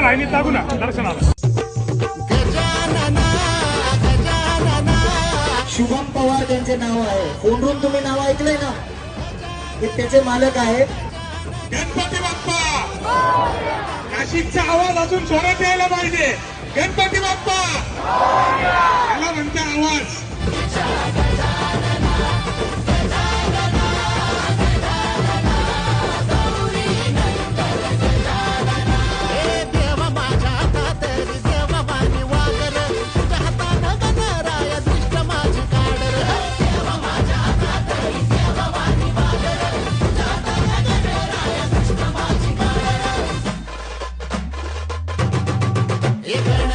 लाईनीत लागू ना दर्शनाला. शुभम पवार त्यांचे नाव आहे. फोनवरून तुम्ही नाव ऐकलंय ना, हे त्याचे मालक आहेत. गणपती बाप्पा, नाशिकचा आवाज अजून जोरात यायला पाहिजे. गणपती बाप्पा याला म्हणते आवाज. Yeah.